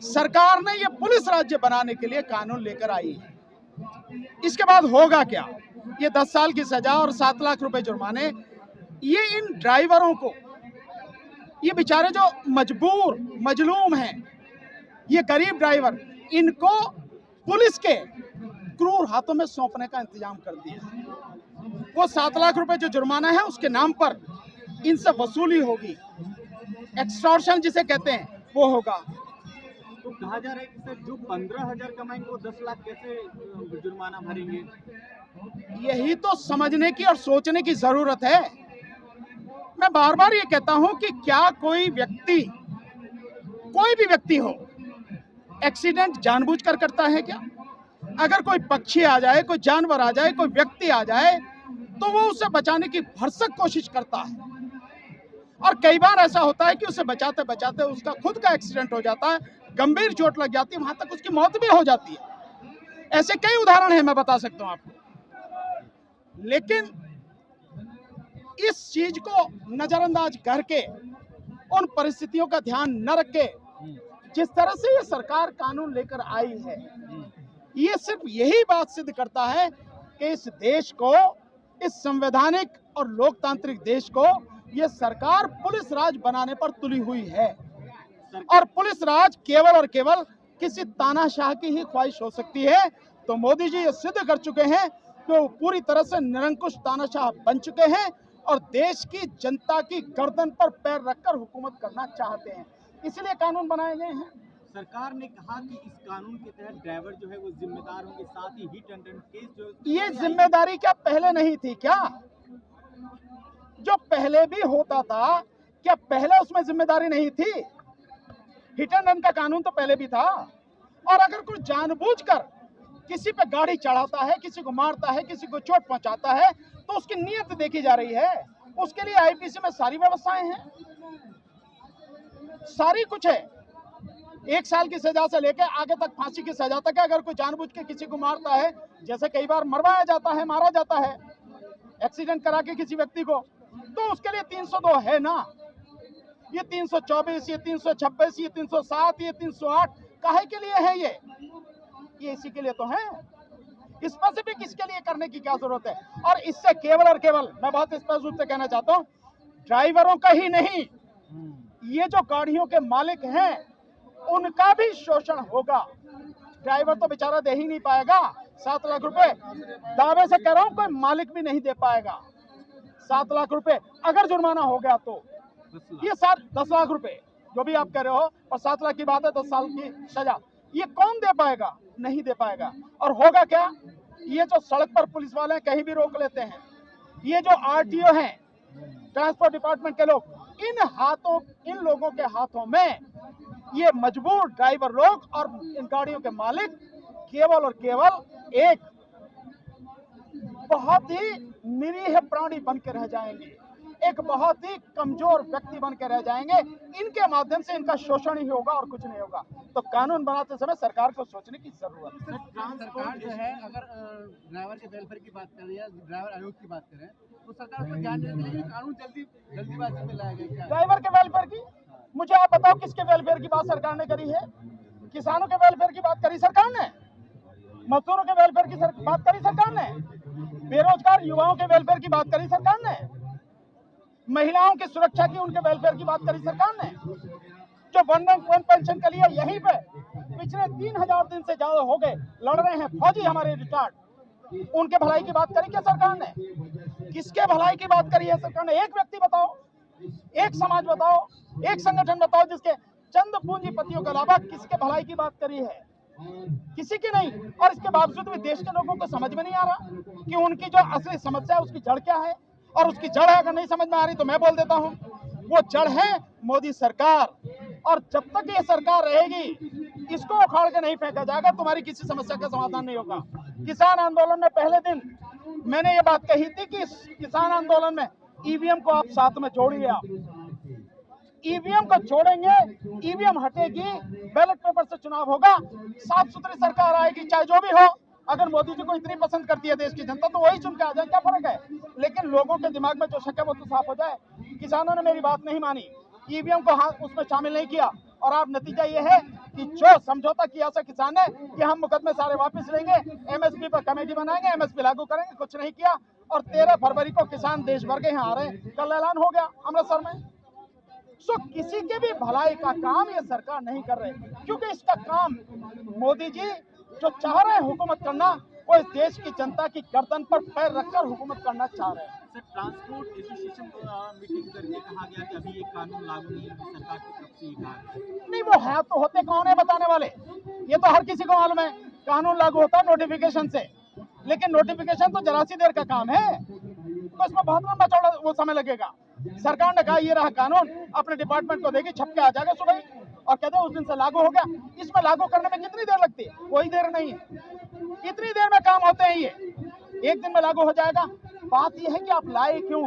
सरकार ने ये पुलिस राज्य बनाने के लिए कानून लेकर आई है। इसके बाद होगा क्या? ये 10 साल की सजा और 7 लाख रुपए जुर्माने, ये इन ड्राइवरों को, ये बेचारे जो मजबूर मजलूम हैं, ये गरीब ड्राइवर, इनको पुलिस के क्रूर हाथों में सौंपने का इंतजाम कर दिया। वो 7 लाख रुपए जो जुर्माना है उसके नाम पर इनसे वसूली होगी, एक्सटॉर्शन जिसे कहते हैं वो होगा। तो कहा जा रहा है कि सर जो 15,000 कमाएंगे वो 10 लाख कैसे जुर्माना भरेंगे? यही तो समझने की और सोचने की जरूरत है। मैं बार बार ये कहता हूं कि क्या कोई व्यक्ति, कोई भी व्यक्ति हो, एक्सीडेंट जानबूझकर करता है क्या? अगर कोई पक्षी आ जाए, कोई जानवर आ जाए, कोई व्यक्ति आ जाए, तो वो उसे बचाने की भरसक कोशिश करता है। और कई बार ऐसा होता है कि उसे बचाते बचाते उसका खुद का एक्सीडेंट हो जाता है, गंभीर चोट लग जाती है, वहां तक उसकी मौत भी हो जाती है। ऐसे कई उदाहरण हैं, मैं बता सकता हूं आपको। लेकिन इस चीज को नजरअंदाज करके, उन परिस्थितियों का ध्यान न रख के, जिस तरह से ये सरकार कानून लेकर आई है, ये सिर्फ यही बात सिद्ध करता है कि इस देश को, इस संवैधानिक और लोकतांत्रिक देश को, ये सरकार पुलिस राज बनाने पर तुली हुई है। और पुलिस राज केवल और केवल किसी तानाशाह की ही ख्वाहिश हो सकती है। तो मोदी जी ये सिद्ध कर चुके हैं कि वो पूरी तरह से निरंकुश तानाशाह बन चुके हैं और देश की जनता की गर्दन पर पैर रखकर हुकूमत करना चाहते हैं। इसलिए कानून बनाए गए हैं। सरकार ने कहा कि इस कानून के तहत ड्राइवर जो है वो जिम्मेदार होंगे, साथ ही हिट एंड रन केस जो ये जिम्मेदारी क्या पहले नहीं थी क्या? जो पहले भी होता था, क्या पहले उसमें जिम्मेदारी नहीं थी? हिट एंड रन का कानून तो पहले भी था। और अगर कोई जानबूझकर किसी पे गाड़ी चढ़ाता है, किसी को मारता है, किसी को चोट पहुंचाता है, तो उसकी नीयत देखी जा रही है। उसके लिए आईपीसी में सारी व्यवस्थाएं हैं, सारी कुछ है। 1 साल की सजा से लेकर आगे तक फांसी की सजा तक है। अगर कोई जानबूझ के किसी को मारता है, जैसे कई बार मरवाया जाता है, मारा जाता है एक्सीडेंट करा के किसी व्यक्ति को, तो उसके लिए 302 है ना। ये 324, ये 326, ये 307, ये 308 काहे के लिए है? ये इसी के लिए तो है। स्पेसिफिक इसके लिए करने की क्या जरूरत है? और इससे केवल और केवल, मैं बहुत स्पष्ट रूप से कहना चाहता हूं, ड्राइवरों का ही नहीं, ये जो गाड़ियों के मालिक हैं उनका भी शोषण होगा। ड्राइवर तो बेचारा दे ही नहीं पाएगा 7 लाख रुपए, दावे से कह रहा हूं कोई मालिक भी नहीं दे पाएगा 7 लाख रुपए। अगर जुर्माना हो गया तो ये 10 लाख रुपए जो भी आप कह रहे हो, और 7 लाख की बात है, 10 साल की सजा, ये कौन दे पाएगा? नहीं दे पाएगा। और होगा क्या? ये जो सड़क पर पुलिस वाले कहीं भी रोक लेते हैं, ये जो आरटीओ हैं, ट्रांसपोर्ट डिपार्टमेंट के लोग, इन लोगों के हाथों में ये मजबूर ड्राइवर लोग और इन गाड़ियों के मालिक केवल और केवल एक बहुत ही निरीह प्राणी बन के रह जाएंगे, एक बहुत ही कमजोर व्यक्ति बन के रह जाएंगे। इनके माध्यम से इनका शोषण ही होगा और कुछ नहीं होगा। तो कानून बनाते समय सरकार को सोचने की जरूरत है। सरकार जो है, अगर ड्राइवर के वेलफेयर की बात करें या ड्राइवर आयोग की बात करें, तो सरकार को ध्यान देने के लिए कानून जल्दीबाजी में लाया गया। ड्राइवर के वेलफेयर की, मुझे आप बताओ किसके वेलफेयर की बात सरकार ने करी है? किसानों के वेलफेयर की बात करी सरकार ने? मजदूरों के वेलफेयर की बात करी सरकार ने? बेरोजगार युवाओं के वेलफेयर की बात करी सरकार ने? महिलाओं की सुरक्षा की, उनके वेलफेयर की बात करी सरकार ने? जो वन पेंशन के लिए यहीं पे पिछले 3000 दिन से ज्यादा हो गए लड़ रहे हैं फौजी हमारे रिटायर्ड, उनके भलाई की बात करी क्या सरकार ने? किसके भलाई की बात करी है सरकार ने? एक व्यक्ति बताओ, एक समाज बताओ, एक संगठन बताओ जिसके चंद पूंजीपतियों के अलावा किसके भलाई की बात करी है? किसी की नहीं। और इसके बावजूद भी देश के लोगों को समझ में नहीं आ रहा कि उनकी जो असली समस्या है उसकी जड़ क्या है। और उसकी जड़ है, अगर नहीं समझ में आ रही तो मैं बोल देता हूं, वो जड़ है मोदी सरकार। और जब तक ये सरकार रहेगी, इसको उखाड़ के नहीं फेंका जाएगा, तुम्हारी किसी समस्या का समाधान नहीं होगा। किसान आंदोलन में पहले दिन मैंने ये बात कही थी कि किसान आंदोलन में ईवीएम को आप साथ में जोड़िए। आप ईवीएम को जोड़ेंगे, ईवीएम हटेगी, बैलेट पेपर से चुनाव होगा, साफ सुथरी सरकार आएगी, चाहे जो भी हो। अगर मोदी जी को इतनी पसंद करती है देश की जनता तो वही चुन के आ जाए, क्या फर्क है? लेकिन लोगों के दिमाग में जो शक है वो तो साफ हो जाए। किसानों ने मेरी बात नहीं मानी, ईवीएम को उसमें शामिल नहीं किया, और अब नतीजा ये है कि कि जो समझौता किया था किसान ने कि हम मुकदमे सारे वापस लेंगे, एमएसपी पर कमेटी बनाएंगे, एमएसपी लागू करेंगे, कुछ नहीं किया। और 13 फरवरी को किसान देश भर के यहाँ आ रहे हैं, कल ऐलान हो गया अमृतसर में। सो किसी के भी भलाई का काम ये सरकार नहीं कर रही, क्योंकि इसका काम मोदी जी जो चाह रहे हैं हुकूमत करना, वो इस देश की जनता की गर्दन पर पैर रखकर हुकूमत करना चाह रहे हैं। सर, ट्रांसपोर्ट एसोसिएशन मीटिंग करके कहा गया कि अभी ये कानून लागू नहीं है, सरकार की तरफ से ये कहा गया। नहीं, वो है तो होते कौन है बताने वाले, ये तो हर किसी को मालूम है। कानून लागू होता है नोटिफिकेशन से, लेकिन नोटिफिकेशन तो जरा सी देर का काम है, तो इसमें बहुत लंबा चौड़ा वो समय लगेगा। सरकार ने कहा ये रहा कानून, अपने डिपार्टमेंट को देगी, छप के आ जाएगा सुबह और कहते हैं उस दिन से लागू हो गया। इसमें लागू करने में कितनी देर लगती है? कोई देर नहीं है, इतनी देर में काम होते हैं, ये एक दिन में लागू हो जाएगा। बात यह है कि आप लाए क्यों?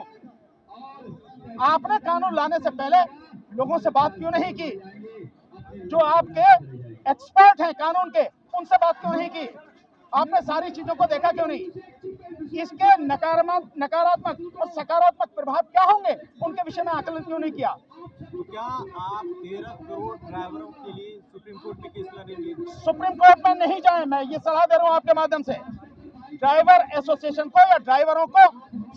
आपने कानून लाने से पहले लोगों से बात क्यों नहीं की? जो आपके एक्सपर्ट हैं कानून के, उनसे बात क्यों नहीं की? आपने सारी चीजों को देखा क्यों नहीं? इसके नकारात्मक और सकारात्मक प्रभाव क्या होंगे, उनके विषय में आकलन क्यों नहीं किया? तो क्या आप 13 करोड़ ड्राइवरों के लिए सुप्रीम कोर्ट में केस लड़ेंगे? सुप्रीम कोर्ट में नहीं जाए, मैं ये सलाह दे रहा हूं आपके माध्यम से। ड्राइवर एसोसिएशन को या ड्राइवरों को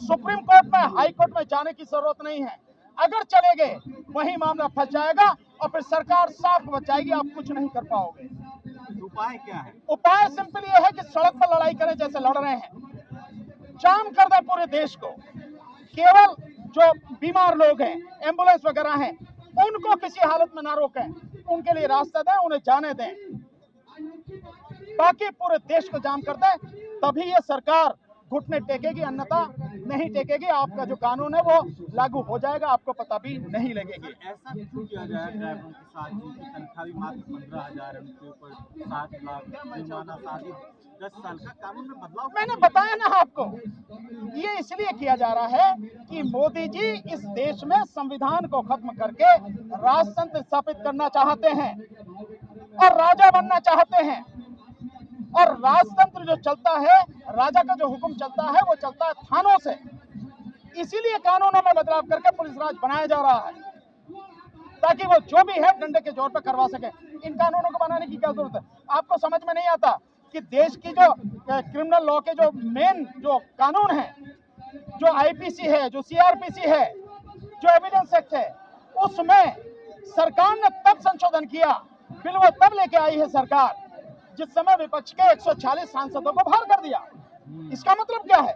सुप्रीम कोर्ट में, हाई कोर्ट में जाने की जरूरत नहीं है। अगर चले गए वही मामला फंस जाएगा और फिर सरकार साफ बच जाएगी, आप कुछ नहीं कर पाओगे। उपाय क्या है? उपाय सिंपल ये है कि सड़क पर लड़ाई करें जैसे लड़ रहे हैं, जाम कर दें पूरे देश को। केवल जो बीमार लोग हैं, एम्बुलेंस वगैरह हैं, उनको किसी हालत में ना रोकें, उनके लिए रास्ता दें, उन्हें जाने दें। बाकी पूरे देश को जाम कर दें, तभी ये सरकार घुटने टेकेगी, अन्यथा नहीं टेकेगी। आपका जो कानून है वो लागू हो जाएगा, आपको पता भी नहीं लगेगी। ऐसा क्यों किया जाए ड्राइवरों के साथ, जिनकी तनख्वाह भी मात्र 15,000 है, उनके ऊपर 7 लाख जुर्माना, साथ ही 10 साल का कानून में बदलाव? मैंने बताया ना आपको, ये इसलिए किया जा रहा है कि मोदी जी इस देश में संविधान को खत्म करके राजतंत्र स्थापित करना चाहते हैं और राजा बनना चाहते हैं। और राजतंत्र जो चलता है, राजा का जो हुक्म चलता है, वो चलता है थानों से। इसीलिए कानूनों में बदलाव करके पुलिस राज बनाया जा रहा है, ताकि वो जो भी है डंडे के जोर पर करवा सके। इन कानूनों को बनाने की क्या जरूरत है? आपको समझ में नहीं आता कि देश की जो क्रिमिनल लॉ के जो मेन जो कानून है, जो आईपीसी है, जो सीआरपीसी है, जो एविडेंस एक्ट है, उसमें सरकार ने तब संशोधन किया, बिल वो तब लेके आई है सरकार जिस समय विपक्ष के 140 सांसदों को बाहर कर दिया। इसका मतलब क्या है?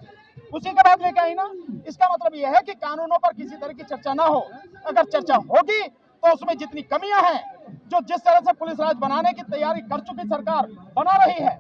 उसी के बाद लेके आई ना। इसका मतलब यह है कि कानूनों पर किसी तरह की चर्चा ना हो। अगर चर्चा होगी तो उसमें जितनी कमियां हैं, जो जिस तरह से पुलिस राज बनाने की तैयारी कर चुकी सरकार बना रही है,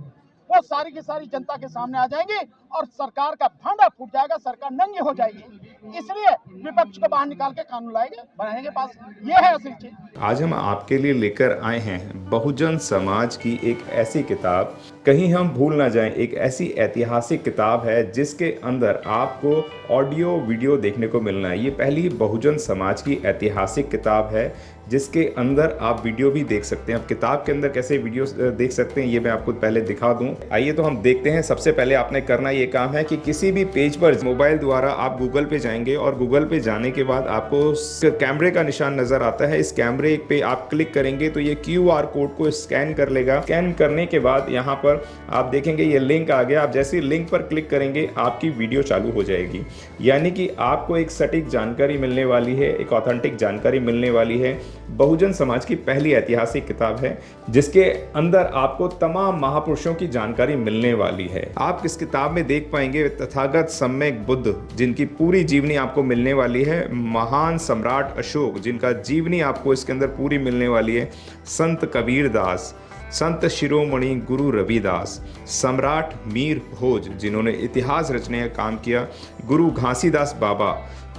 वो सारी की सारी जनता के सामने आ जाएंगी और सरकार का भांडा फूट जाएगा, सरकार नंगी हो जाएगी। इसलिए विपक्ष को बाहर निकाल के कानून लाएंगे, बनाएंगे पास। ये है असली चीज। आज हम आपके लिए लेकर आए हैं बहुजन समाज की एक ऐसी किताब, कहीं हम भूल ना जाएं, एक ऐसी ऐतिहासिक किताब है जिसके अंदर आपको ऑडियो वीडियो देखने को मिलना है। ये पहली बहुजन समाज की ऐतिहासिक किताब है जिसके अंदर आप वीडियो भी देख सकते हैं। अब किताब के अंदर कैसे वीडियो देख सकते हैं ये मैं आपको पहले दिखा दूं। आइए तो हम देखते हैं। सबसे पहले आपने करना ये काम है कि किसी भी पेज पर मोबाइल द्वारा आप गूगल पे जाएंगे और गूगल पे जाने के बाद आपको कैमरे का निशान नजर आता है। इस कैमरे पे आप क्लिक करेंगे तो ये QR कोड को स्कैन कर लेगा। स्कैन करने के बाद यहाँ पर आप देखेंगे ये लिंक आ गया। आप जैसे लिंक पर क्लिक करेंगे आपकी वीडियो चालू हो जाएगी, यानी कि आपको एक सटीक जानकारी मिलने वाली है, एक ऑथेंटिक जानकारी मिलने वाली है। बहुजन समाज की पहली ऐतिहासिक किताब है जिसके अंदर आपको तमाम महापुरुषों की जानकारी मिलने वाली है। आप इस किताब में देख पाएंगे तथागत सम्यक बुद्ध, जिनकी पूरी जीवनी आपको मिलने वाली है। महान सम्राट अशोक, जिनका जीवनी आपको इसके अंदर पूरी मिलने वाली है। संत कबीर दास, संत शिरोमणि गुरु रविदास, सम्राट मीर भोज, जिन्होंने इतिहास रचने का काम किया। गुरु घासीदास बाबा,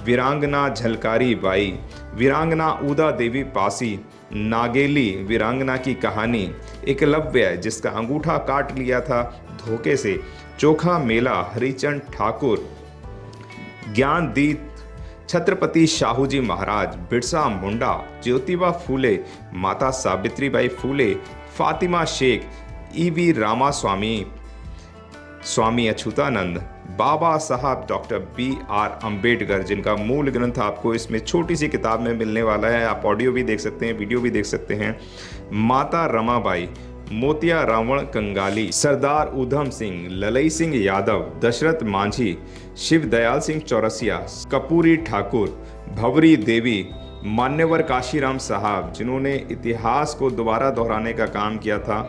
वीरांगना झलकारी बाई, वीरांगना उदा देवी पासी, नागेली वीरांगना की कहानी, एकलव्य जिसका अंगूठा काट लिया था धोखे से, चोखा मेला हरिचंद ठाकुर, ज्ञानदीप छत्रपति शाहूजी महाराज, बिरसा मुंडा, ज्योतिबा फूले, माता सावित्रीबाई फूले, फातिमा शेख, EV रामास्वामी, स्वामी अच्युतानंद, बाबा साहब डॉक्टर B.R. अम्बेडकर, जिनका मूल ग्रंथ आपको इसमें छोटी सी किताब में मिलने वाला है। आप ऑडियो भी देख सकते हैं, वीडियो भी देख सकते हैं। माता रमाबाई, मोतिया रावण कंगाली, सरदार उधम सिंह, ललई सिंह यादव, दशरथ मांझी, शिव दयाल सिंह चौरसिया, कपूरी ठाकुर, भंवरी देवी, मान्यवर काशीराम साहब, जिन्होंने इतिहास को दोबारा दोहराने का काम किया था,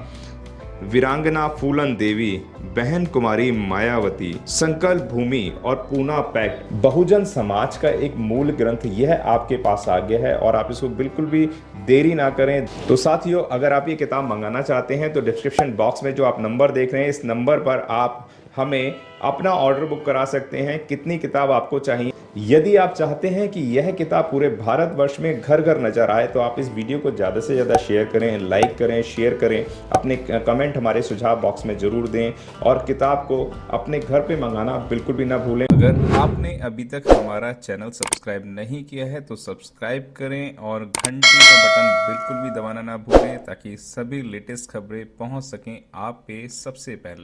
वीरांगना फूलन देवी, बहन कुमारी मायावती, संकल्प भूमि और पूना पैक्ट। बहुजन समाज का एक मूल ग्रंथ यह आपके पास आ गया है और आप इसको बिल्कुल भी देरी ना करें। तो साथियों, अगर आप ये किताब मंगाना चाहते हैं तो डिस्क्रिप्शन बॉक्स में जो आप नंबर देख रहे हैं, इस नंबर पर आप हमें अपना ऑर्डर बुक करा सकते हैं। कितनी किताब आपको चाहिए? यदि आप चाहते हैं कि यह किताब पूरे भारतवर्ष में घर घर नजर आए तो आप इस वीडियो को ज़्यादा से ज़्यादा शेयर करें, लाइक करें, शेयर करें, अपने कमेंट हमारे सुझाव बॉक्स में ज़रूर दें और किताब को अपने घर पे मंगाना बिल्कुल भी ना भूलें। अगर आपने अभी तक हमारा चैनल सब्सक्राइब नहीं किया है तो सब्सक्राइब करें और घंटी का बटन बिल्कुल भी दबाना ना भूलें ताकि सभी लेटेस्ट खबरें पहुँच सकें आप पे सबसे पहले।